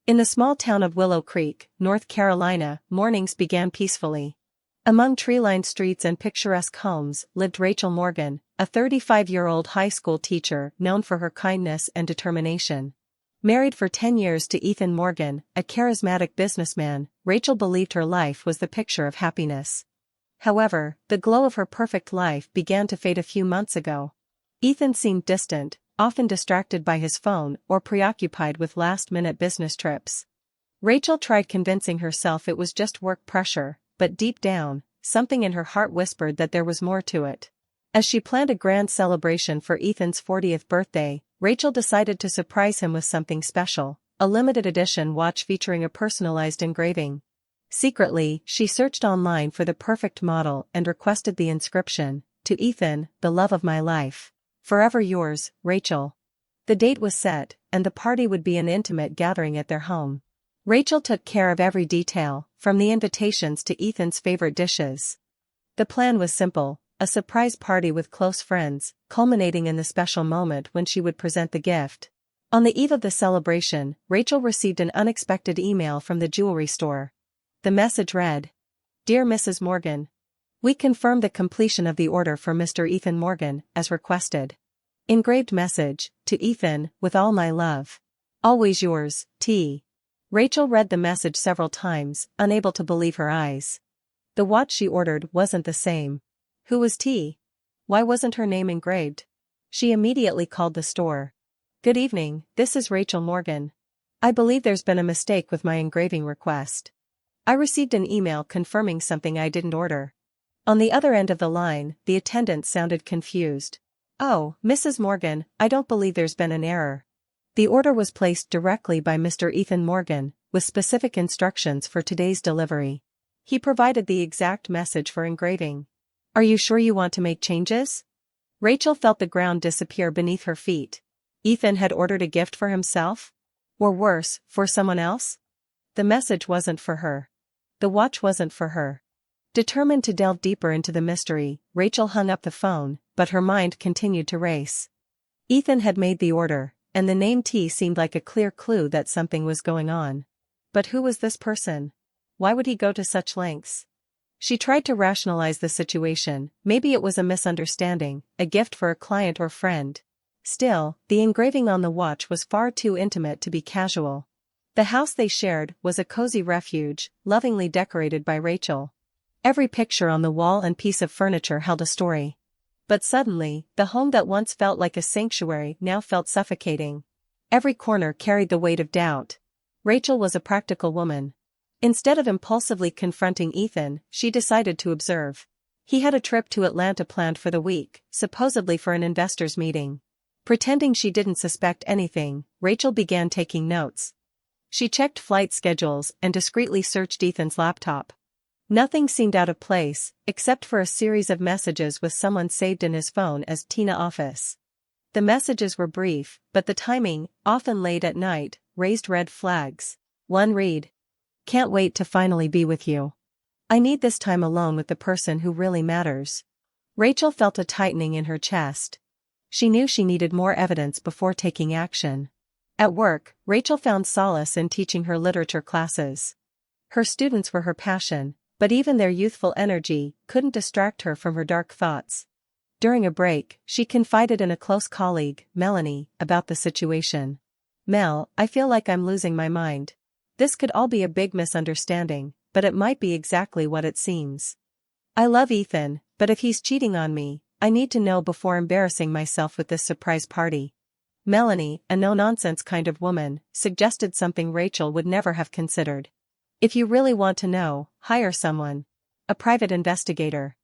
In the small town of Willow Creek, North Carolina, mornings began peacefully. Among tree-lined streets and picturesque homes lived Rachel Morgan, a 35-year-old high school teacher known for her kindness and determination. Married for 10 years to Ethan Morgan, a charismatic businessman, Rachel believed her life was the picture of happiness. However, the glow of her perfect life began to fade a few months ago. Ethan seemed distant, often distracted by his phone or preoccupied with last-minute business trips. Rachel tried convincing herself it was just work pressure, but deep down, something in her heart whispered that there was more to it. As she planned a grand celebration for Ethan's 40th birthday, Rachel decided to surprise him with something special, a limited edition watch featuring a personalized engraving. Secretly, she searched online for the perfect model and requested the inscription, "To Ethan, the love of my life. Forever yours, Rachel." The date was set, and the party would be an intimate gathering at their home. Rachel took care of every detail, from the invitations to Ethan's favorite dishes. The plan was simple, a surprise party with close friends, culminating in the special moment when she would present the gift. On the eve of the celebration, Rachel received an unexpected email from the jewelry store. The message read, "Dear Mrs. Morgan, we confirm the completion of the order for Mr. Ethan Morgan, as requested. Engraved message, to Ethan, with all my love. Always yours, T." Rachel read the message several times, unable to believe her eyes. The watch she ordered wasn't the same. Who was T? Why wasn't her name engraved? She immediately called the store. "Good evening, this is Rachel Morgan. I believe there's been a mistake with my engraving request. I received an email confirming something I didn't order." On the other end of the line, the attendant sounded confused. "Oh, Mrs. Morgan, I don't believe there's been an error. The order was placed directly by Mr. Ethan Morgan, with specific instructions for today's delivery. He provided the exact message for engraving. Are you sure you want to make changes?" Rachel felt the ground disappear beneath her feet. Ethan had ordered a gift for himself? Or worse, for someone else? The message wasn't for her. The watch wasn't for her. Determined to delve deeper into the mystery, Rachel hung up the phone, but her mind continued to race. Ethan had made the order, and the name T seemed like a clear clue that something was going on. But who was this person? Why would he go to such lengths? She tried to rationalize the situation. Maybe it was a misunderstanding, a gift for a client or friend. Still, the engraving on the watch was far too intimate to be casual. The house they shared was a cozy refuge, lovingly decorated by Rachel. Every picture on the wall and piece of furniture held a story. But suddenly, the home that once felt like a sanctuary now felt suffocating. Every corner carried the weight of doubt. Rachel was a practical woman. Instead of impulsively confronting Ethan, she decided to observe. He had a trip to Atlanta planned for the week, supposedly for an investors' meeting. Pretending she didn't suspect anything, Rachel began taking notes. She checked flight schedules and discreetly searched Ethan's laptop. Nothing seemed out of place, except for a series of messages with someone saved in his phone as Tina Office. The messages were brief, but the timing, often late at night, raised red flags. One read, "Can't wait to finally be with you. I need this time alone with the person who really matters." Rachel felt a tightening in her chest. She knew she needed more evidence before taking action. At work, Rachel found solace in teaching her literature classes. Her students were her passion, but even their youthful energy couldn't distract her from her dark thoughts. During a break, she confided in a close colleague, Melanie, about the situation. "Mel, I feel like I'm losing my mind. This could all be a big misunderstanding, but it might be exactly what it seems. I love Ethan, but if he's cheating on me, I need to know before embarrassing myself with this surprise party." Melanie, a no-nonsense kind of woman, suggested something Rachel would never have considered. "If you really want to know, hire someone. A private investigator.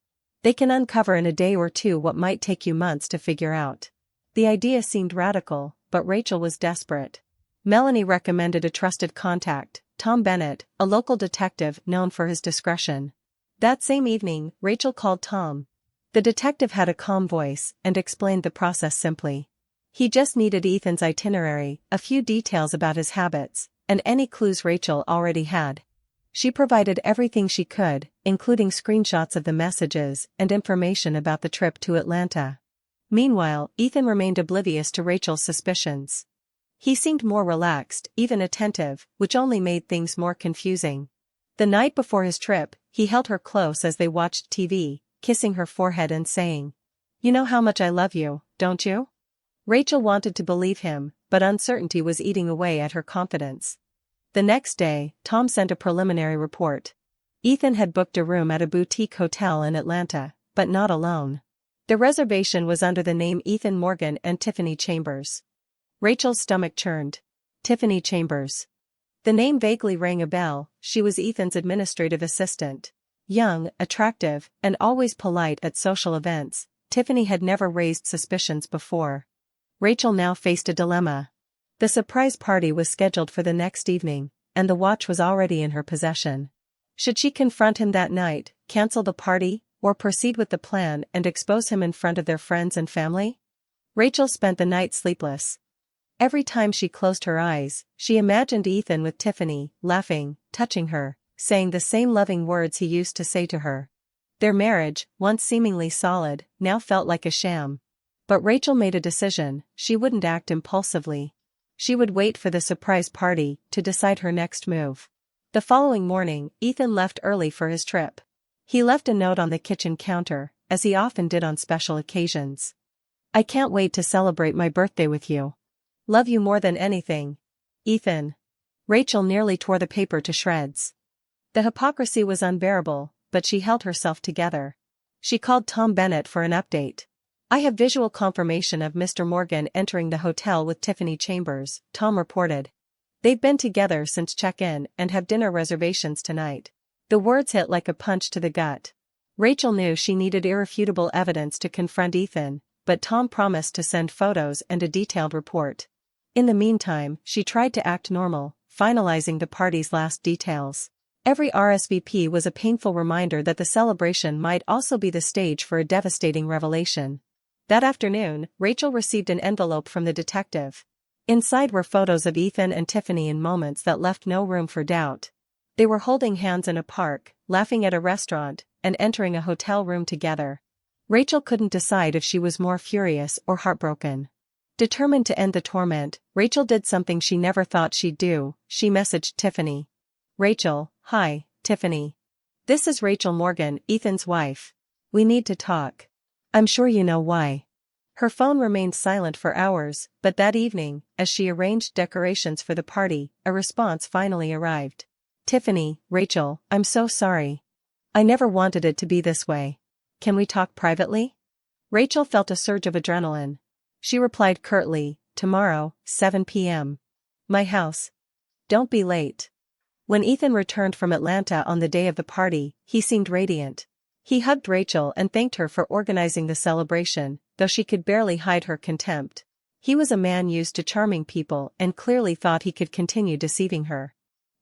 They can uncover in a day or two what might take you months to figure out." The idea seemed radical, but Rachel was desperate. Melanie recommended a trusted contact, Tom Bennett, a local detective known for his discretion. That same evening, Rachel called Tom. The detective had a calm voice and explained the process simply. He just needed Ethan's itinerary, a few details about his habits, and any clues Rachel already had. She provided everything she could, including screenshots of the messages and information about the trip to Atlanta. Meanwhile, Ethan remained oblivious to Rachel's suspicions. He seemed more relaxed, even attentive, which only made things more confusing. The night before his trip, he held her close as they watched TV, kissing her forehead and saying, "You know how much I love you, don't you?" Rachel wanted to believe him, but uncertainty was eating away at her confidence. The next day, Tom sent a preliminary report. Ethan had booked a room at a boutique hotel in Atlanta, but not alone. The reservation was under the name Ethan Morgan and Tiffany Chambers. Rachel's stomach churned. Tiffany Chambers. The name vaguely rang a bell. She was Ethan's administrative assistant. Young, attractive, and always polite at social events, Tiffany had never raised suspicions before. Rachel now faced a dilemma. The surprise party was scheduled for the next evening, and the watch was already in her possession. Should she confront him that night, cancel the party, or proceed with the plan and expose him in front of their friends and family? Rachel spent the night sleepless. Every time she closed her eyes, she imagined Ethan with Tiffany, laughing, touching her, saying the same loving words he used to say to her. Their marriage, once seemingly solid, now felt like a sham. But Rachel made a decision: she wouldn't act impulsively. She would wait for the surprise party to decide her next move. The following morning, Ethan left early for his trip. He left a note on the kitchen counter, as he often did on special occasions. "I can't wait to celebrate my birthday with you. Love you more than anything. Ethan." Rachel nearly tore the paper to shreds. The hypocrisy was unbearable, but she held herself together. She called Tom Bennett for an update. "I have visual confirmation of Mr. Morgan entering the hotel with Tiffany Chambers," Tom reported. "They've been together since check-in and have dinner reservations tonight." The words hit like a punch to the gut. Rachel knew she needed irrefutable evidence to confront Ethan, but Tom promised to send photos and a detailed report. In the meantime, she tried to act normal, finalizing the party's last details. Every RSVP was a painful reminder that the celebration might also be the stage for a devastating revelation. That afternoon, Rachel received an envelope from the detective. Inside were photos of Ethan and Tiffany in moments that left no room for doubt. They were holding hands in a park, laughing at a restaurant, and entering a hotel room together. Rachel couldn't decide if she was more furious or heartbroken. Determined to end the torment, Rachel did something she never thought she'd do. She messaged Tiffany. "Rachel, hi, Tiffany. This is Rachel Morgan, Ethan's wife. We need to talk. I'm sure you know why." Her phone remained silent for hours, but that evening, as she arranged decorations for the party, a response finally arrived. "Tiffany, Rachel, I'm so sorry. I never wanted it to be this way. Can we talk privately?" Rachel felt a surge of adrenaline. She replied curtly, "Tomorrow, 7 p.m. My house. Don't be late." When Ethan returned from Atlanta on the day of the party, he seemed radiant. He hugged Rachel and thanked her for organizing the celebration, though she could barely hide her contempt. He was a man used to charming people and clearly thought he could continue deceiving her.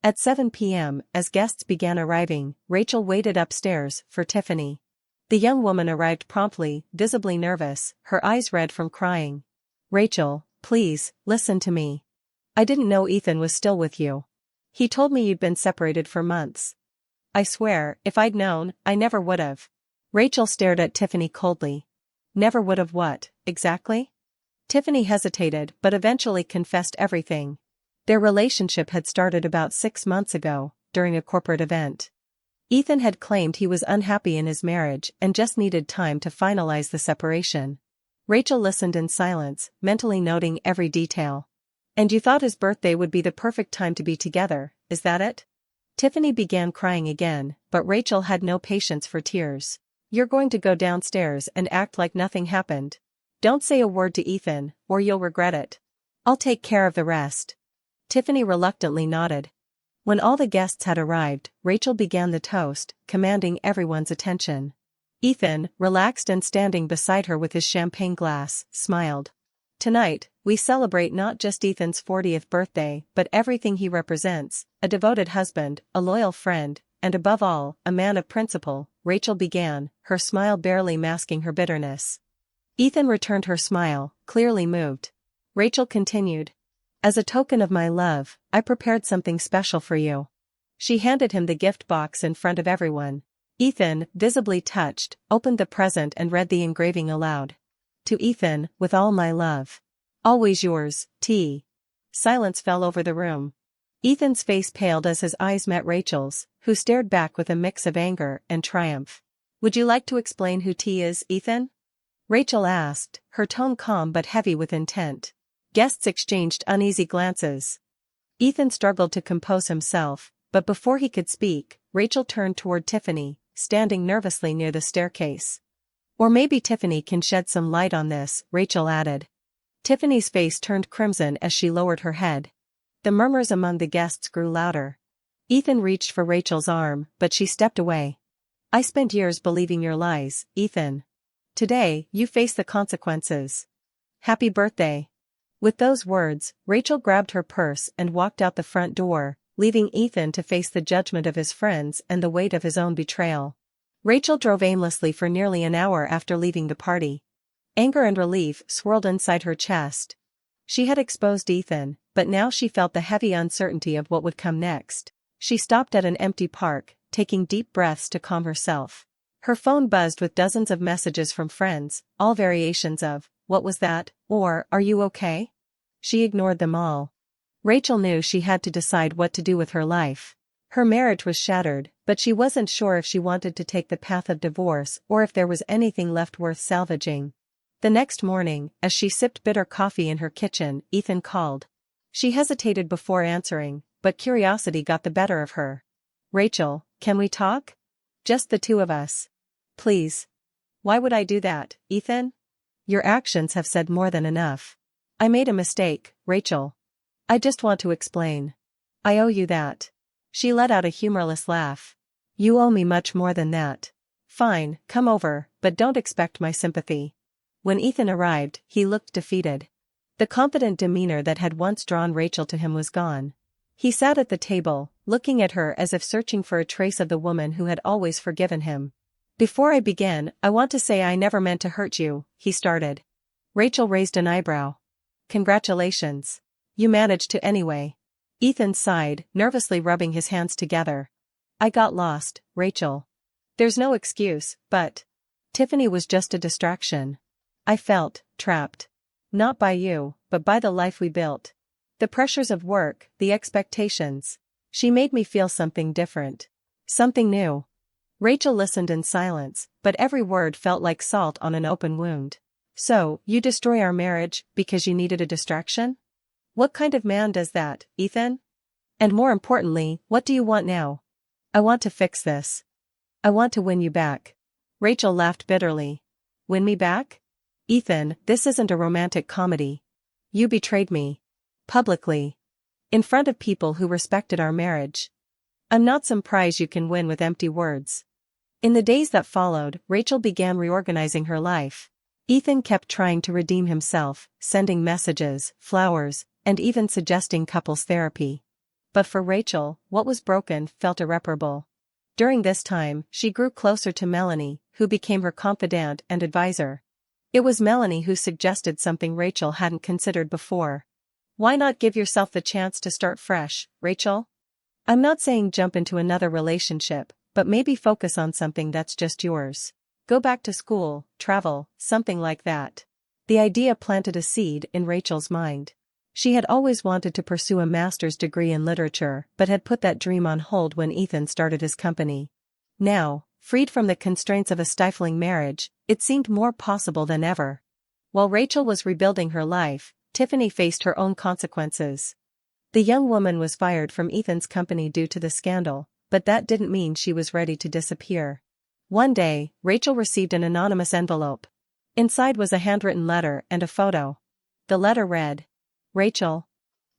At 7 p.m., as guests began arriving, Rachel waited upstairs for Tiffany. The young woman arrived promptly, visibly nervous, her eyes red from crying. "Rachel, please, listen to me. I didn't know Ethan was still with you. He told me you'd been separated for months. I swear, if I'd known, I never would've." Rachel stared at Tiffany coldly. "Never would've what, exactly?" Tiffany hesitated but eventually confessed everything. Their relationship had started about 6 months ago, during a corporate event. Ethan had claimed he was unhappy in his marriage and just needed time to finalize the separation. Rachel listened in silence, mentally noting every detail. "And you thought his birthday would be the perfect time to be together, is that it?" Tiffany began crying again, but Rachel had no patience for tears. "You're going to go downstairs and act like nothing happened. Don't say a word to Ethan, or you'll regret it. I'll take care of the rest." Tiffany reluctantly nodded. When all the guests had arrived, Rachel began the toast, commanding everyone's attention. Ethan, relaxed and standing beside her with his champagne glass, smiled. "Tonight, we celebrate not just Ethan's 40th birthday but everything he represents, a devoted husband, a loyal friend, and above all, a man of principle," Rachel began, her smile barely masking her bitterness. Ethan returned her smile, clearly moved. Rachel continued. "As a token of my love, I prepared something special for you." She handed him the gift box in front of everyone. Ethan, visibly touched, opened the present and read the engraving aloud. "To Ethan, with all my love. Always yours, T. Silence fell over the room. Ethan's face paled as his eyes met Rachel's, who stared back with a mix of anger and triumph. "Would you like to explain who T is, Ethan?" Rachel asked, her tone calm but heavy with intent. Guests exchanged uneasy glances. Ethan struggled to compose himself, but before he could speak, Rachel turned toward Tiffany, standing nervously near the staircase. "Or maybe Tiffany can shed some light on this," Rachel added. Tiffany's face turned crimson as she lowered her head. The murmurs among the guests grew louder. Ethan reached for Rachel's arm, but she stepped away. "I spent years believing your lies, Ethan. Today, you face the consequences. Happy birthday." With those words, Rachel grabbed her purse and walked out the front door, leaving Ethan to face the judgment of his friends and the weight of his own betrayal. Rachel drove aimlessly for nearly an hour after leaving the party. Anger and relief swirled inside her chest. She had exposed Ethan, but now she felt the heavy uncertainty of what would come next. She stopped at an empty park, taking deep breaths to calm herself. Her phone buzzed with dozens of messages from friends, all variations of, "What was that?" or "Are you okay?" She ignored them all. Rachel knew she had to decide what to do with her life. Her marriage was shattered, but she wasn't sure if she wanted to take the path of divorce or if there was anything left worth salvaging. The next morning, as she sipped bitter coffee in her kitchen, Ethan called. She hesitated before answering, but curiosity got the better of her. "Rachel, can we talk? Just the two of us. Please." "Why would I do that, Ethan? Your actions have said more than enough." "I made a mistake, Rachel. I just want to explain. I owe you that." She let out a humorless laugh. "You owe me much more than that." "Fine, come over, but don't expect my sympathy." When Ethan arrived, he looked defeated. The confident demeanor that had once drawn Rachel to him was gone. He sat at the table, looking at her as if searching for a trace of the woman who had always forgiven him. "Before I begin, I want to say I never meant to hurt you," he started. Rachel raised an eyebrow. "Congratulations. You managed to anyway." Ethan sighed, nervously rubbing his hands together. "I got lost, Rachel. There's no excuse, but Tiffany was just a distraction. I felt trapped. Not by you, but by the life we built. The pressures of work, the expectations. She made me feel something different. Something new." Rachel listened in silence, but every word felt like salt on an open wound. "So, you destroy our marriage because you needed a distraction? What kind of man does that, Ethan? And more importantly, what do you want now?" "I want to fix this. I want to win you back." Rachel laughed bitterly. "Win me back? Ethan, this isn't a romantic comedy. You betrayed me. Publicly. In front of people who respected our marriage. I'm not some prize you can win with empty words." In the days that followed, Rachel began reorganizing her life. Ethan kept trying to redeem himself, sending messages, flowers, and even suggesting couples therapy. But for Rachel, what was broken felt irreparable. During this time, she grew closer to Melanie, who became her confidant and advisor. It was Melanie who suggested something Rachel hadn't considered before. "Why not give yourself the chance to start fresh, Rachel? I'm not saying jump into another relationship, but maybe focus on something that's just yours. Go back to school, travel, something like that." The idea planted a seed in Rachel's mind. She had always wanted to pursue a master's degree in literature, but had put that dream on hold when Ethan started his company. Now, freed from the constraints of a stifling marriage, it seemed more possible than ever. While Rachel was rebuilding her life, Tiffany faced her own consequences. The young woman was fired from Ethan's company due to the scandal, but that didn't mean she was ready to disappear. One day, Rachel received an anonymous envelope. Inside was a handwritten letter and a photo. The letter read, "Rachel,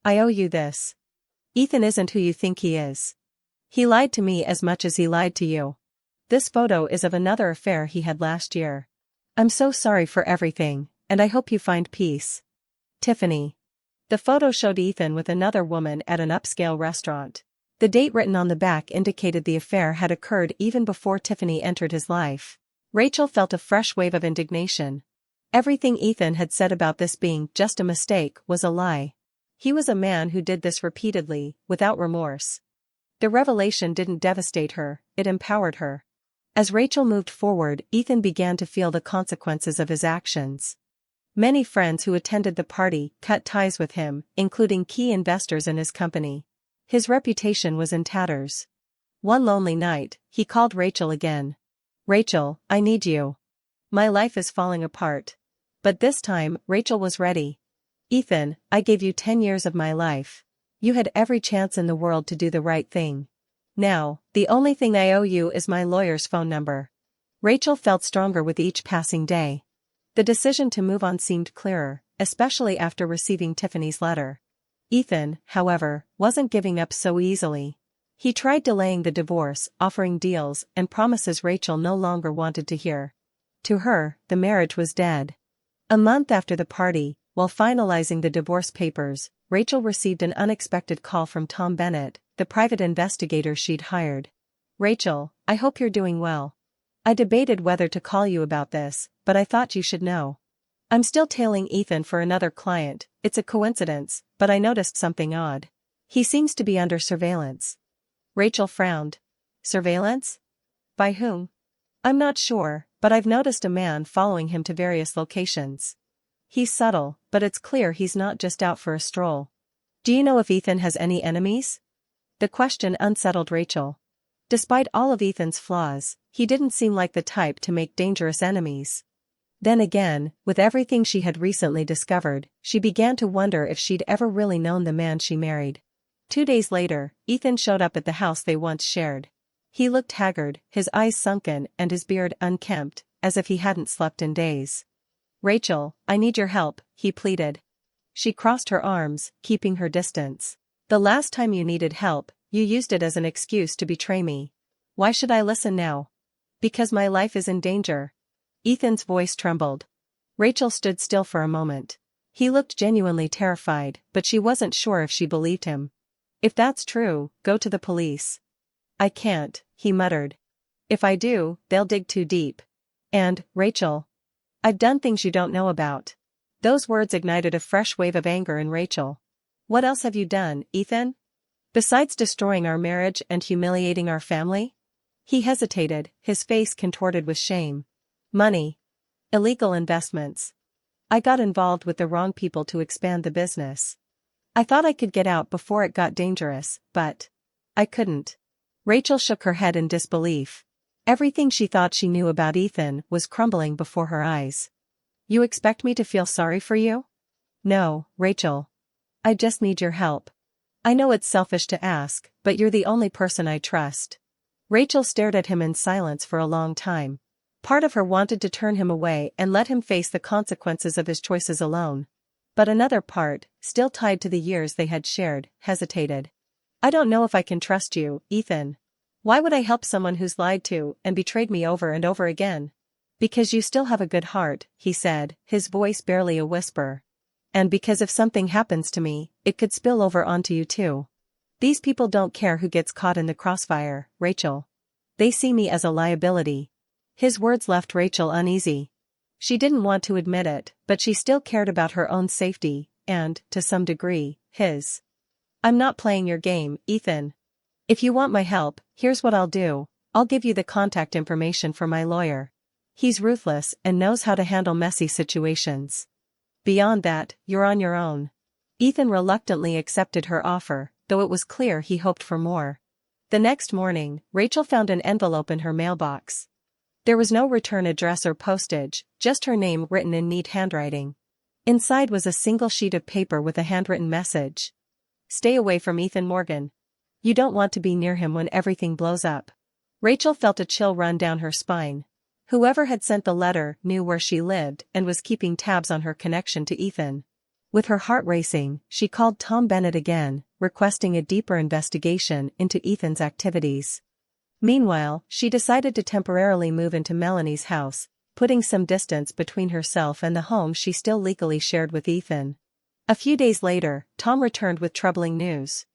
I owe you this. Ethan isn't who you think he is. He lied to me as much as he lied to you. This photo is of another affair he had last year. I'm so sorry for everything, and I hope you find peace. Tiffany." The photo showed Ethan with another woman at an upscale restaurant. The date written on the back indicated the affair had occurred even before Tiffany entered his life. Rachel felt a fresh wave of indignation. Everything Ethan had said about this being just a mistake was a lie. He was a man who did this repeatedly, without remorse. The revelation didn't devastate her, it empowered her. As Rachel moved forward, Ethan began to feel the consequences of his actions. Many friends who attended the party cut ties with him, including key investors in his company. His reputation was in tatters. One lonely night, he called Rachel again. "Rachel, I need you. My life is falling apart." But this time, Rachel was ready. "Ethan, I gave you 10 years of my life. You had every chance in the world to do the right thing. Now, the only thing I owe you is my lawyer's phone number." Rachel felt stronger with each passing day. The decision to move on seemed clearer, especially after receiving Tiffany's letter. Ethan, however, wasn't giving up so easily. He tried delaying the divorce, offering deals and promises Rachel no longer wanted to hear. To her, the marriage was dead. A month after the party, while finalizing the divorce papers, Rachel received an unexpected call from Tom Bennett, the private investigator she'd hired. "Rachel, I hope you're doing well. I debated whether to call you about this, but I thought you should know. I'm still tailing Ethan for another client. It's a coincidence, but I noticed something odd. He seems to be under surveillance." Rachel frowned. "Surveillance? By whom?" "I'm not sure, but I've noticed a man following him to various locations. He's subtle, but it's clear he's not just out for a stroll." "Do you know if Ethan has any enemies?" The question unsettled Rachel. Despite all of Ethan's flaws, he didn't seem like the type to make dangerous enemies. Then again, with everything she had recently discovered, she began to wonder if she'd ever really known the man she married. 2 days later, Ethan showed up at the house they once shared. He looked haggard, his eyes sunken and his beard unkempt, as if he hadn't slept in days. "Rachel, I need your help," he pleaded. She crossed her arms, keeping her distance. "The last time you needed help, you used it as an excuse to betray me. Why should I listen now?" "Because my life is in danger." Ethan's voice trembled. Rachel stood still for a moment. He looked genuinely terrified, but she wasn't sure if she believed him. "If that's true, go to the police." "I can't," he muttered. "If I do, they'll dig too deep. And, Rachel, I've done things you don't know about." Those words ignited a fresh wave of anger in Rachel. "What else have you done, Ethan? Besides destroying our marriage and humiliating our family?" He hesitated, his face contorted with shame. "Money. Illegal investments. I got involved with the wrong people to expand the business. I thought I could get out before it got dangerous, but I couldn't." Rachel shook her head in disbelief. Everything she thought she knew about Ethan was crumbling before her eyes. "You expect me to feel sorry for you?" "No, Rachel. I just need your help. I know it's selfish to ask, but you're the only person I trust." Rachel stared at him in silence for a long time. Part of her wanted to turn him away and let him face the consequences of his choices alone. But another part, still tied to the years they had shared, hesitated. "I don't know if I can trust you, Ethan. Why would I help someone who's lied to and betrayed me over and over again?" "Because you still have a good heart," he said, his voice barely a whisper. "And because if something happens to me, it could spill over onto you too. These people don't care who gets caught in the crossfire, Rachel. They see me as a liability." His words left Rachel uneasy. She didn't want to admit it, but she still cared about her own safety, and, to some degree, his. "I'm not playing your game, Ethan. If you want my help, here's what I'll do. I'll give you the contact information for my lawyer. He's ruthless and knows how to handle messy situations. Beyond that, you're on your own." Ethan reluctantly accepted her offer, though it was clear he hoped for more. The next morning, Rachel found an envelope in her mailbox. There was no return address or postage, just her name written in neat handwriting. Inside was a single sheet of paper with a handwritten message. "Stay away from Ethan Morgan. You don't want to be near him when everything blows up." Rachel felt a chill run down her spine. Whoever had sent the letter knew where she lived and was keeping tabs on her connection to Ethan. With her heart racing, she called Tom Bennett again, requesting a deeper investigation into Ethan's activities. Meanwhile, she decided to temporarily move into Melanie's house, putting some distance between herself and the home she still legally shared with Ethan. A few days later, Tom returned with troubling news.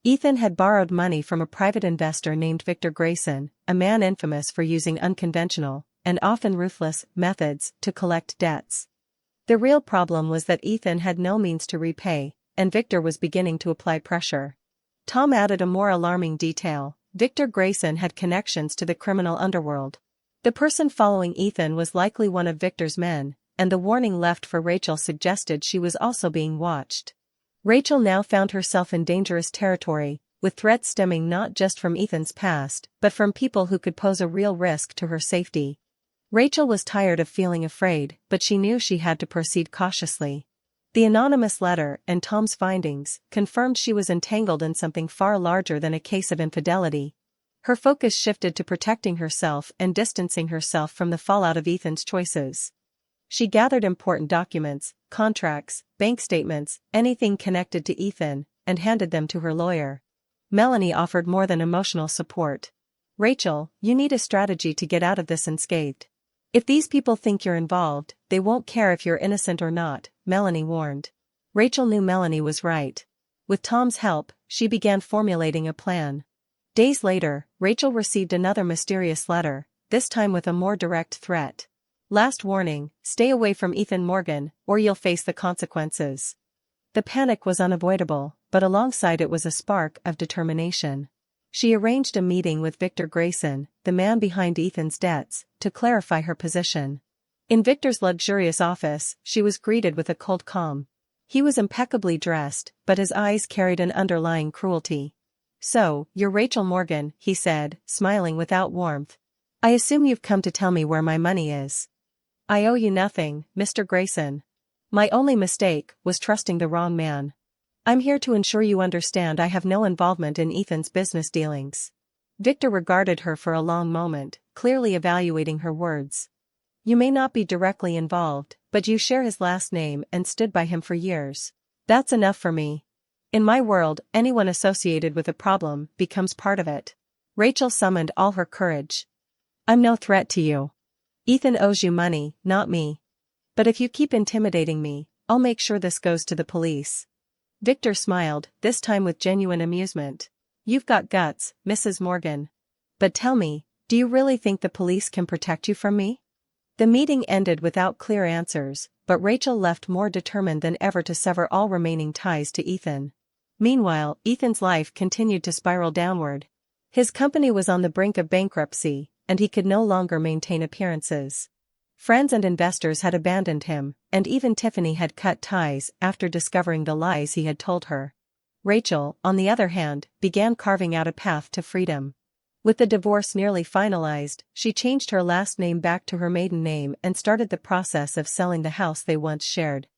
Ethan had borrowed money from a private investor named Victor Grayson, a man infamous for using unconventional, and often ruthless, methods to collect debts. The real problem was that Ethan had no means to repay, and Victor was beginning to apply pressure. Tom added a more alarming detail: Victor Grayson had connections to the criminal underworld. The person following Ethan was likely one of Victor's men, and the warning left for Rachel suggested she was also being watched. Rachel now found herself in dangerous territory, with threats stemming not just from Ethan's past, but from people who could pose a real risk to her safety. Rachel was tired of feeling afraid, but she knew she had to proceed cautiously. The anonymous letter and Tom's findings confirmed she was entangled in something far larger than a case of infidelity. Her focus shifted to protecting herself and distancing herself from the fallout of Ethan's choices. She gathered important documents, contracts, bank statements, anything connected to Ethan, and handed them to her lawyer. Melanie offered more than emotional support. "Rachel, you need a strategy to get out of this unscathed. If these people think you're involved, they won't care if you're innocent or not," Melanie warned. Rachel knew Melanie was right. With Tom's help, she began formulating a plan. Days later, Rachel received another mysterious letter, this time with a more direct threat. "Last warning, stay away from Ethan Morgan, or you'll face the consequences." The panic was unavoidable, but alongside it was a spark of determination. She arranged a meeting with Victor Grayson, the man behind Ethan's debts, to clarify her position. In Victor's luxurious office, she was greeted with a cold calm. He was impeccably dressed, but his eyes carried an underlying cruelty. "So, you're Rachel Morgan," he said, smiling without warmth. "I assume you've come to tell me where my money is." "I owe you nothing, Mr. Grayson. My only mistake was trusting the wrong man. I'm here to ensure you understand I have no involvement in Ethan's business dealings." Victor regarded her for a long moment, clearly evaluating her words. "You may not be directly involved, but you share his last name and stood by him for years. That's enough for me. In my world, anyone associated with a problem becomes part of it." Rachel summoned all her courage. "I'm no threat to you. Ethan owes you money, not me. But if you keep intimidating me, I'll make sure this goes to the police." Victor smiled, this time with genuine amusement. "You've got guts, Mrs. Morgan. But tell me, do you really think the police can protect you from me?" The meeting ended without clear answers, but Rachel left more determined than ever to sever all remaining ties to Ethan. Meanwhile, Ethan's life continued to spiral downward. His company was on the brink of bankruptcy, and he could no longer maintain appearances. Friends and investors had abandoned him, and even Tiffany had cut ties after discovering the lies he had told her. Rachel, on the other hand, began carving out a path to freedom. With the divorce nearly finalized, she changed her last name back to her maiden name and started the process of selling the house they once shared.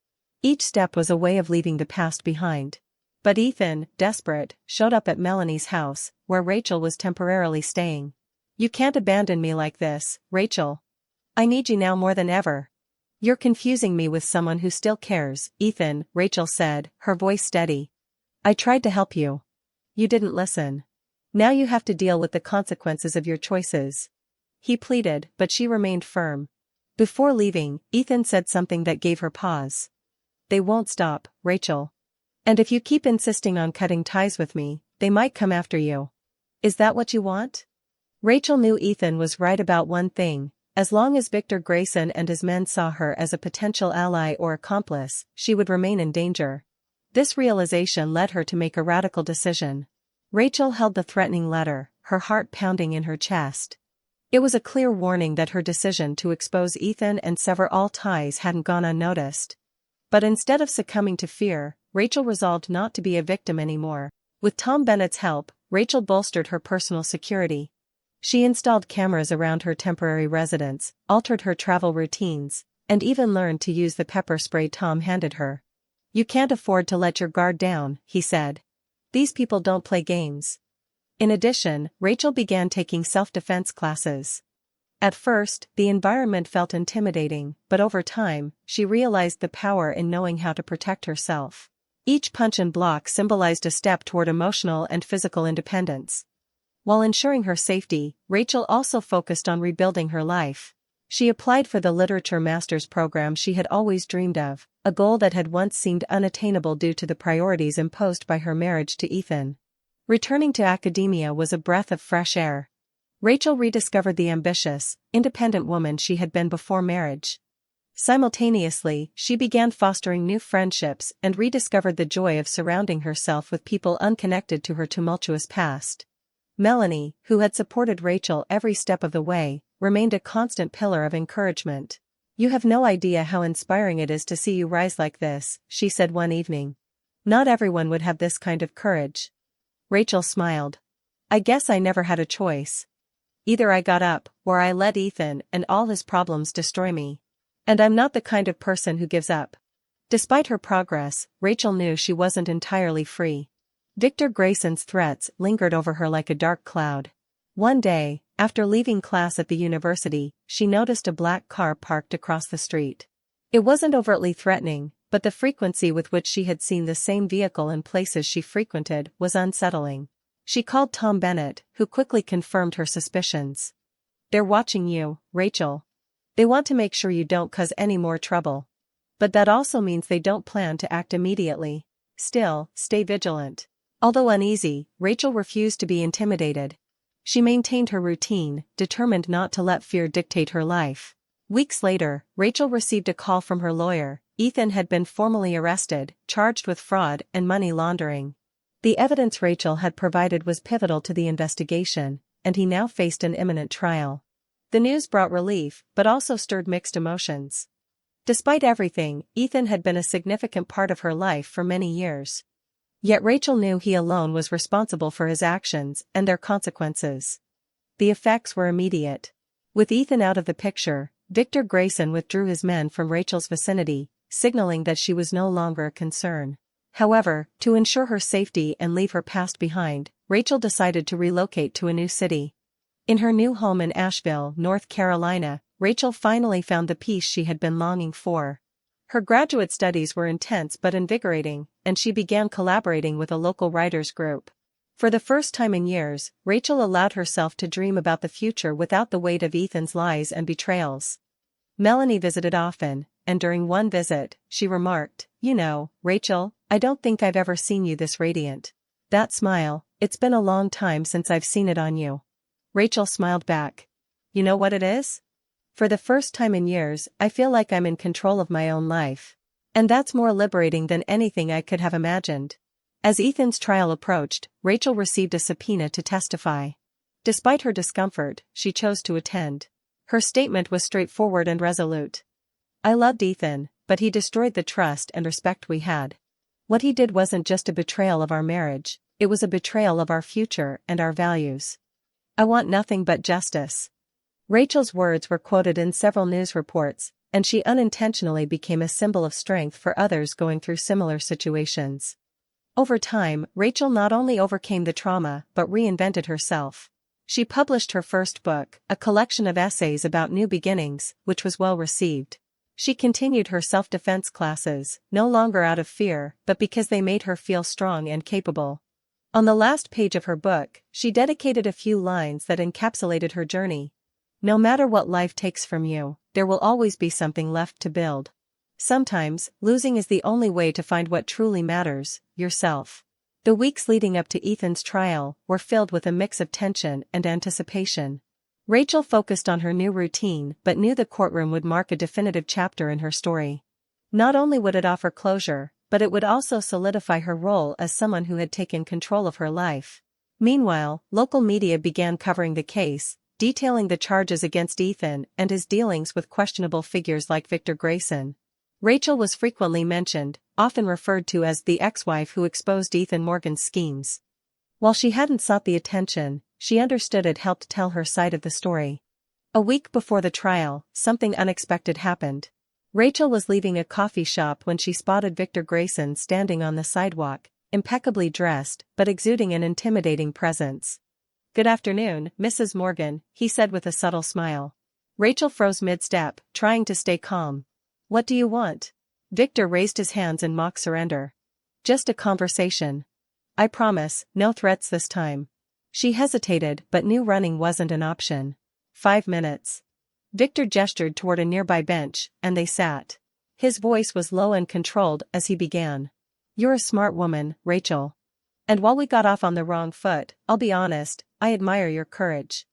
Each step was a way of leaving the past behind. But Ethan, desperate, showed up at Melanie's house, where Rachel was temporarily staying. "You can't abandon me like this, Rachel. I need you now more than ever. You're confusing me with someone who still cares, Ethan," Rachel said, her voice steady. "I tried to help you. You didn't listen. Now you have to deal with the consequences of your choices." He pleaded, but she remained firm. Before leaving, Ethan said something that gave her pause. "They won't stop, Rachel. And if you keep insisting on cutting ties with me, they might come after you. Is that what you want?" Rachel knew Ethan was right about one thing. As long as Victor Grayson and his men saw her as a potential ally or accomplice, she would remain in danger. This realization led her to make a radical decision. Rachel held the threatening letter, her heart pounding in her chest. It was a clear warning that her decision to expose Ethan and sever all ties hadn't gone unnoticed. But instead of succumbing to fear, Rachel resolved not to be a victim anymore. With Tom Bennett's help, Rachel bolstered her personal security. She installed cameras around her temporary residence, altered her travel routines, and even learned to use the pepper spray Tom handed her. "You can't afford to let your guard down," he said. "These people don't play games." In addition, Rachel began taking self-defense classes. At first, the environment felt intimidating, but over time, she realized the power in knowing how to protect herself. Each punch and block symbolized a step toward emotional and physical independence. While ensuring her safety, Rachel also focused on rebuilding her life. She applied for the literature master's program she had always dreamed of, a goal that had once seemed unattainable due to the priorities imposed by her marriage to Ethan. Returning to academia was a breath of fresh air. Rachel rediscovered the ambitious, independent woman she had been before marriage. Simultaneously, she began fostering new friendships and rediscovered the joy of surrounding herself with people unconnected to her tumultuous past. Melanie, who had supported Rachel every step of the way, remained a constant pillar of encouragement. You have no idea how inspiring it is to see you rise like this, she said one evening. Not everyone would have this kind of courage. Rachel smiled. I guess I never had a choice. Either I got up, or I let Ethan and all his problems destroy me. And I'm not the kind of person who gives up. Despite her progress, Rachel knew she wasn't entirely free. Victor Grayson's threats lingered over her like a dark cloud. One day, after leaving class at the university, she noticed a black car parked across the street. It wasn't overtly threatening, but the frequency with which she had seen the same vehicle in places she frequented was unsettling. She called Tom Bennett, who quickly confirmed her suspicions. They're watching you, Rachel. They want to make sure you don't cause any more trouble. But that also means they don't plan to act immediately. Still, stay vigilant. Although uneasy, Rachel refused to be intimidated. She maintained her routine, determined not to let fear dictate her life. Weeks later, Rachel received a call from her lawyer. Ethan had been formally arrested, charged with fraud and money laundering. The evidence Rachel had provided was pivotal to the investigation, and he now faced an imminent trial. The news brought relief, but also stirred mixed emotions. Despite everything, Ethan had been a significant part of her life for many years. Yet Rachel knew he alone was responsible for his actions and their consequences. The effects were immediate. With Ethan out of the picture, Victor Grayson withdrew his men from Rachel's vicinity, signaling that she was no longer a concern. However, to ensure her safety and leave her past behind, Rachel decided to relocate to a new city. In her new home in Asheville, North Carolina, Rachel finally found the peace she had been longing for. Her graduate studies were intense but invigorating, and she began collaborating with a local writers' group. For the first time in years, Rachel allowed herself to dream about the future without the weight of Ethan's lies and betrayals. Melanie visited often, and during one visit, she remarked, "You know, Rachel, I don't think I've ever seen you this radiant. That smile, it's been a long time since I've seen it on you." Rachel smiled back. "You know what it is? For the first time in years, I feel like I'm in control of my own life. And that's more liberating than anything I could have imagined." As Ethan's trial approached, Rachel received a subpoena to testify. Despite her discomfort, she chose to attend. Her statement was straightforward and resolute. "I loved Ethan, but he destroyed the trust and respect we had. What he did wasn't just a betrayal of our marriage, it was a betrayal of our future and our values. I want nothing but justice." Rachel's words were quoted in several news reports, and she unintentionally became a symbol of strength for others going through similar situations. Over time, Rachel not only overcame the trauma but reinvented herself. She published her first book, a collection of essays about new beginnings, which was well received. She continued her self-defense classes, no longer out of fear, but because they made her feel strong and capable. On the last page of her book, she dedicated a few lines that encapsulated her journey. "No matter what life takes from you, there will always be something left to build. Sometimes, losing is the only way to find what truly matters, yourself." The weeks leading up to Ethan's trial were filled with a mix of tension and anticipation. Rachel focused on her new routine but knew the courtroom would mark a definitive chapter in her story. Not only would it offer closure, but it would also solidify her role as someone who had taken control of her life. Meanwhile, local media began covering the case, detailing the charges against Ethan and his dealings with questionable figures like Victor Grayson. Rachel was frequently mentioned, often referred to as the ex-wife who exposed Ethan Morgan's schemes. While she hadn't sought the attention, she understood it helped tell her side of the story. A week before the trial, something unexpected happened. Rachel was leaving a coffee shop when she spotted Victor Grayson standing on the sidewalk, impeccably dressed but exuding an intimidating presence. "Good afternoon, Mrs. Morgan," he said with a subtle smile. Rachel froze mid-step, trying to stay calm. "What do you want?" Victor raised his hands in mock surrender. "Just a conversation. I promise, no threats this time." She hesitated but knew running wasn't an option. 5 minutes. Victor gestured toward a nearby bench, and they sat. His voice was low and controlled as he began. "You're a smart woman, Rachel. And while we got off on the wrong foot, I'll be honest, I admire your courage.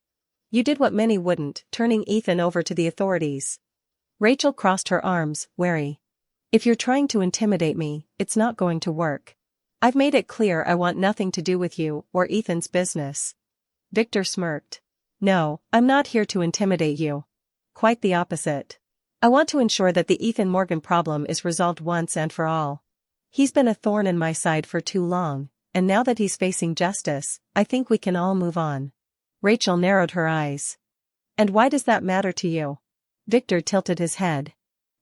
You did what many wouldn't, turning Ethan over to the authorities." Rachel crossed her arms, wary. "If you're trying to intimidate me, it's not going to work. I've made it clear I want nothing to do with you or Ethan's business." Victor smirked. "No, I'm not here to intimidate you. Quite the opposite. I want to ensure that the Ethan Morgan problem is resolved once and for all. He's been a thorn in my side for too long, and now that he's facing justice, I think we can all move on. Rachel narrowed her eyes. And why does that matter to you? Victor tilted his head.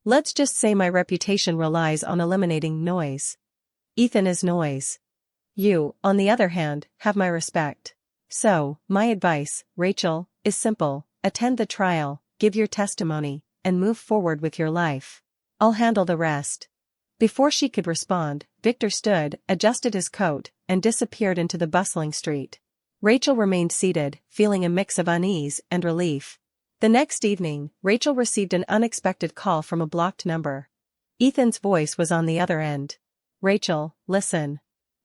Let's just say my reputation relies on eliminating noise. Ethan is noise. You, on the other hand, have my respect. So, my advice, Rachel, is simple: attend the trial, give your testimony, and move forward with your life. I'll handle the rest. Before she could respond, Victor stood, adjusted his coat, and disappeared into the bustling street. Rachel remained seated, feeling a mix of unease and relief. The next evening, Rachel received an unexpected call from a blocked number. Ethan's voice was on the other end. Rachel, listen.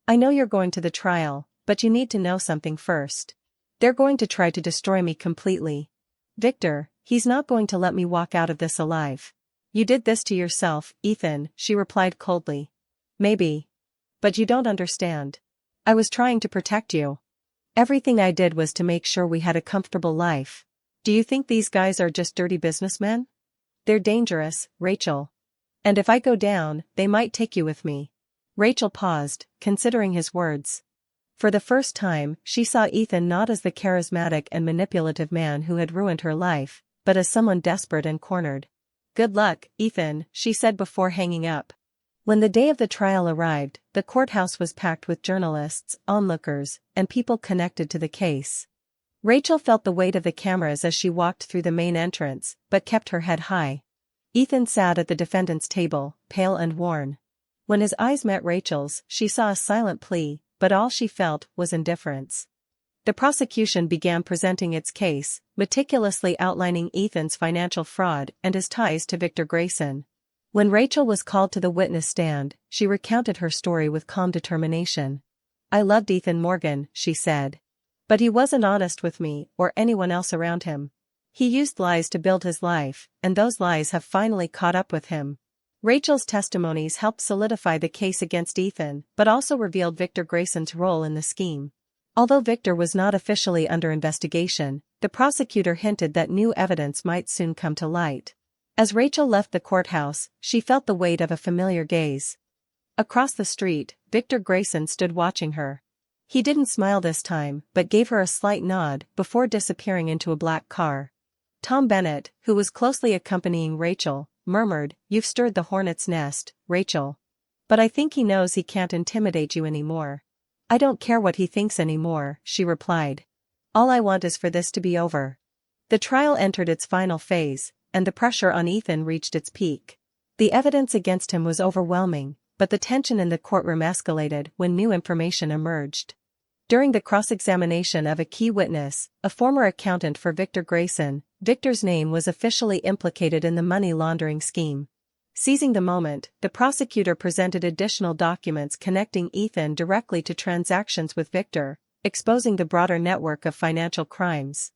I know you're going to the trial, but you need to know something first. They're going to try to destroy me completely. Victor, he's not going to let me walk out of this alive. You did this to yourself, Ethan, she replied coldly. Maybe. But you don't understand. I was trying to protect you. Everything I did was to make sure we had a comfortable life. Do you think these guys are just dirty businessmen? They're dangerous, Rachel. And if I go down, they might take you with me. Rachel paused, considering his words. For the first time, she saw Ethan not as the charismatic and manipulative man who had ruined her life, but as someone desperate and cornered. Good luck, Ethan, she said before hanging up. When the day of the trial arrived, the courthouse was packed with journalists, onlookers, and people connected to the case. Rachel felt the weight of the cameras as she walked through the main entrance, but kept her head high. Ethan sat at the defendant's table, pale and worn. When his eyes met Rachel's, she saw a silent plea, but all she felt was indifference. The prosecution began presenting its case, meticulously outlining Ethan's financial fraud and his ties to Victor Grayson. When Rachel was called to the witness stand, she recounted her story with calm determination. I loved Ethan Morgan, she said. But he wasn't honest with me or anyone else around him. He used lies to build his life, and those lies have finally caught up with him. Rachel's testimonies helped solidify the case against Ethan, but also revealed Victor Grayson's role in the scheme. Although Victor was not officially under investigation, the prosecutor hinted that new evidence might soon come to light. As Rachel left the courthouse, she felt the weight of a familiar gaze. Across the street, Victor Grayson stood watching her. He didn't smile this time, but gave her a slight nod before disappearing into a black car. Tom Bennett, who was closely accompanying Rachel, murmured, You've stirred the hornet's nest, Rachel. But I think he knows he can't intimidate you anymore. I don't care what he thinks anymore, she replied. All I want is for this to be over. The trial entered its final phase, and the pressure on Ethan reached its peak. The evidence against him was overwhelming, but the tension in the courtroom escalated when new information emerged. During the cross-examination of a key witness, a former accountant for Victor Grayson, Victor's name was officially implicated in the money laundering scheme. Seizing the moment, the prosecutor presented additional documents connecting Ethan directly to transactions with Victor, exposing the broader network of financial crimes.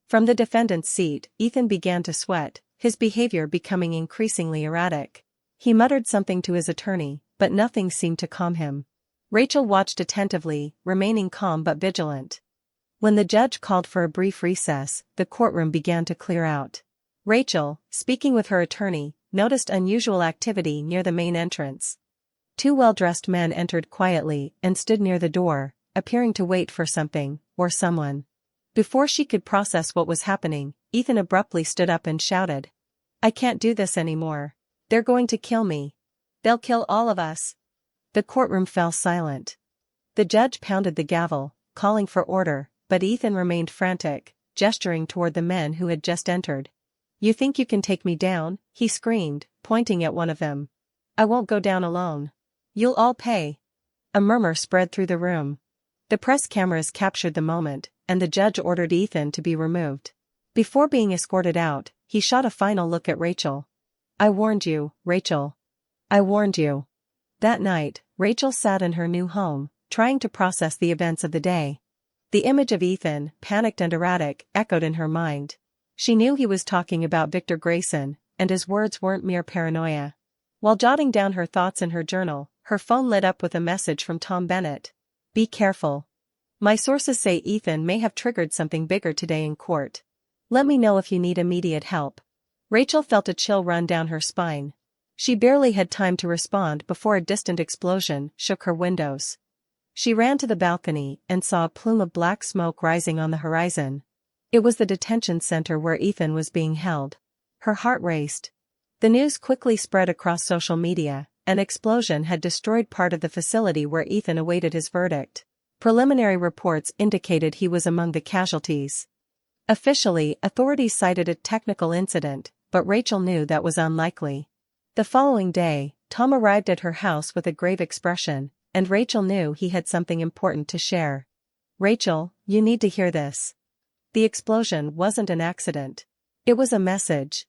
From the defendant's seat, Ethan began to sweat, his behavior becoming increasingly erratic. He muttered something to his attorney, but nothing seemed to calm him. Rachel watched attentively, remaining calm but vigilant. When the judge called for a brief recess, the courtroom began to clear out. Rachel, speaking with her attorney, noticed unusual activity near the main entrance. Two well-dressed men entered quietly and stood near the door, appearing to wait for something, or someone. Before she could process what was happening, Ethan abruptly stood up and shouted. I can't do this anymore. They're going to kill me. They'll kill all of us. The courtroom fell silent. The judge pounded the gavel, calling for order, but Ethan remained frantic, gesturing toward the men who had just entered. You think you can take me down? He screamed, pointing at one of them. I won't go down alone. You'll all pay. A murmur spread through the room. The press cameras captured the moment, and the judge ordered Ethan to be removed. Before being escorted out, he shot a final look at Rachel. I warned you, Rachel. I warned you. That night, Rachel sat in her new home, trying to process the events of the day. The image of Ethan, panicked and erratic, echoed in her mind. She knew he was talking about Victor Grayson, and his words weren't mere paranoia. While jotting down her thoughts in her journal, her phone lit up with a message from Tom Bennett. Be careful. My sources say Ethan may have triggered something bigger today in court. Let me know if you need immediate help. Rachel felt a chill run down her spine. She barely had time to respond before a distant explosion shook her windows. She ran to the balcony and saw a plume of black smoke rising on the horizon. It was the detention center where Ethan was being held. Her heart raced. The news quickly spread across social media. An explosion had destroyed part of the facility where Ethan awaited his verdict. Preliminary reports indicated he was among the casualties. Officially, authorities cited a technical incident, but Rachel knew that was unlikely. The following day, Tom arrived at her house with a grave expression, and Rachel knew he had something important to share. "Rachel, you need to hear this. The explosion wasn't an accident. It was a message."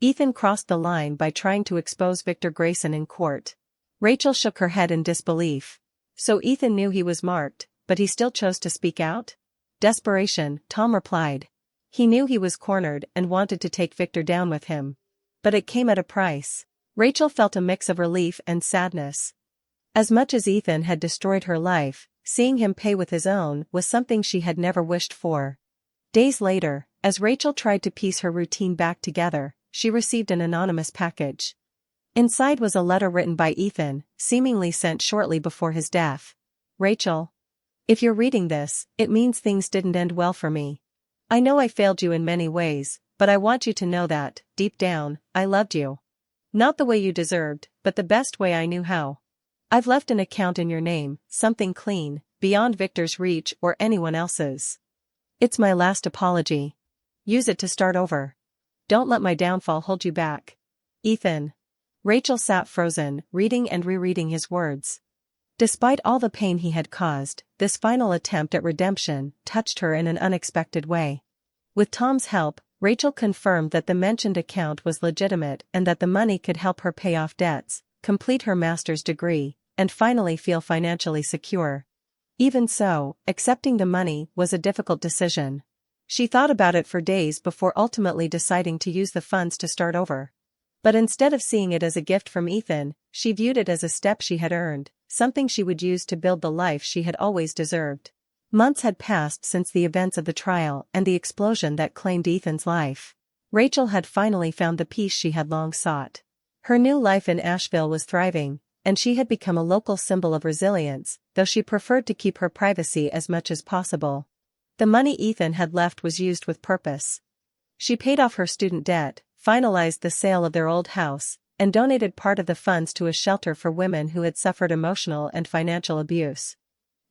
Ethan crossed the line by trying to expose Victor Grayson in court. Rachel shook her head in disbelief. So Ethan knew he was marked, but he still chose to speak out? Desperation, Tom replied. He knew he was cornered and wanted to take Victor down with him. But it came at a price. Rachel felt a mix of relief and sadness. As much as Ethan had destroyed her life, seeing him pay with his own was something she had never wished for. Days later, as Rachel tried to piece her routine back together, she received an anonymous package. Inside was a letter written by Ethan, seemingly sent shortly before his death. "Rachel, if you're reading this, it means things didn't end well for me. I know I failed you in many ways, but I want you to know that, deep down, I loved you. Not the way you deserved, but the best way I knew how. I've left an account in your name, something clean, beyond Victor's reach or anyone else's. It's my last apology. Use it to start over. Don't let my downfall hold you back. Ethan." Rachel sat frozen, reading and rereading his words. Despite all the pain he had caused, this final attempt at redemption touched her in an unexpected way. With Tom's help, Rachel confirmed that the mentioned account was legitimate and that the money could help her pay off debts, complete her master's degree, and finally feel financially secure. Even so, accepting the money was a difficult decision. She thought about it for days before ultimately deciding to use the funds to start over. But instead of seeing it as a gift from Ethan, she viewed it as a step she had earned, something she would use to build the life she had always deserved. Months had passed since the events of the trial and the explosion that claimed Ethan's life. Rachel had finally found the peace she had long sought. Her new life in Asheville was thriving, and she had become a local symbol of resilience, though she preferred to keep her privacy as much as possible. The money Ethan had left was used with purpose. She paid off her student debt, finalized the sale of their old house, and donated part of the funds to a shelter for women who had suffered emotional and financial abuse.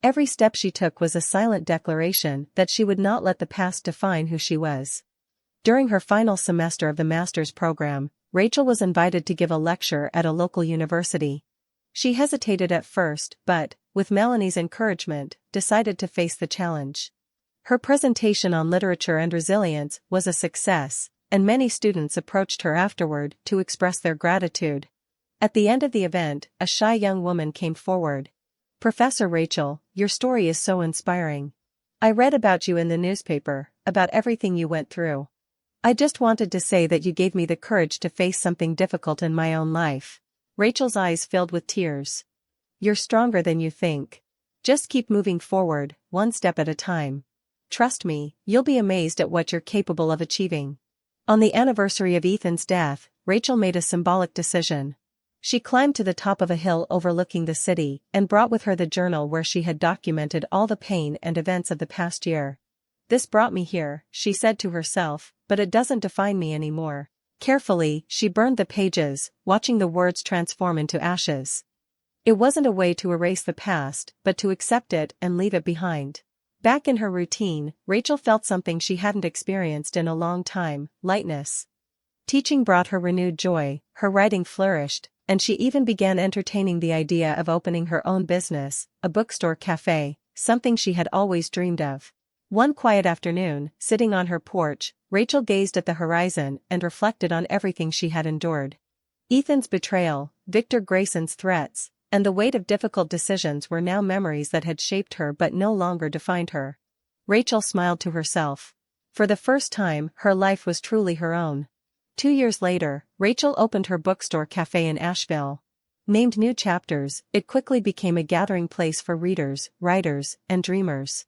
Every step she took was a silent declaration that she would not let the past define who she was. During her final semester of the master's program, Rachel was invited to give a lecture at a local university. She hesitated at first, but, with Melanie's encouragement, decided to face the challenge. Her presentation on literature and resilience was a success, and many students approached her afterward to express their gratitude. At the end of the event, a shy young woman came forward. "Professor Rachel, your story is so inspiring. I read about you in the newspaper, about everything you went through. I just wanted to say that you gave me the courage to face something difficult in my own life." Rachel's eyes filled with tears. "You're stronger than you think. Just keep moving forward, one step at a time. Trust me, you'll be amazed at what you're capable of achieving." On the anniversary of Ethan's death, Rachel made a symbolic decision. She climbed to the top of a hill overlooking the city and brought with her the journal where she had documented all the pain and events of the past year. "This brought me here," she said to herself, "but it doesn't define me anymore." Carefully, she burned the pages, watching the words transform into ashes. It wasn't a way to erase the past, but to accept it and leave it behind. Back in her routine, Rachel felt something she hadn't experienced in a long time: lightness. Teaching brought her renewed joy, her writing flourished, and she even began entertaining the idea of opening her own business, a bookstore cafe, something she had always dreamed of. One quiet afternoon, sitting on her porch, Rachel gazed at the horizon and reflected on everything she had endured. Ethan's betrayal, Victor Grayson's threats, and the weight of difficult decisions were now memories that had shaped her but no longer defined her. Rachel smiled to herself. For the first time, her life was truly her own. 2 years later, Rachel opened her bookstore cafe in Asheville. Named New Chapters, it quickly became a gathering place for readers, writers, and dreamers.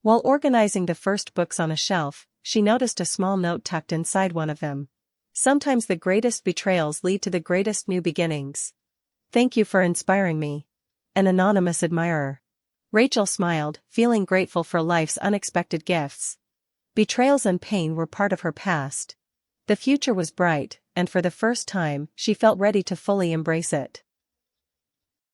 While organizing the first books on a shelf, she noticed a small note tucked inside one of them. Sometimes the greatest betrayals lead to the greatest new beginnings. Thank you for inspiring me. An anonymous admirer. Rachel smiled, feeling grateful for life's unexpected gifts. Betrayals and pain were part of her past. The future was bright, and for the first time, she felt ready to fully embrace it.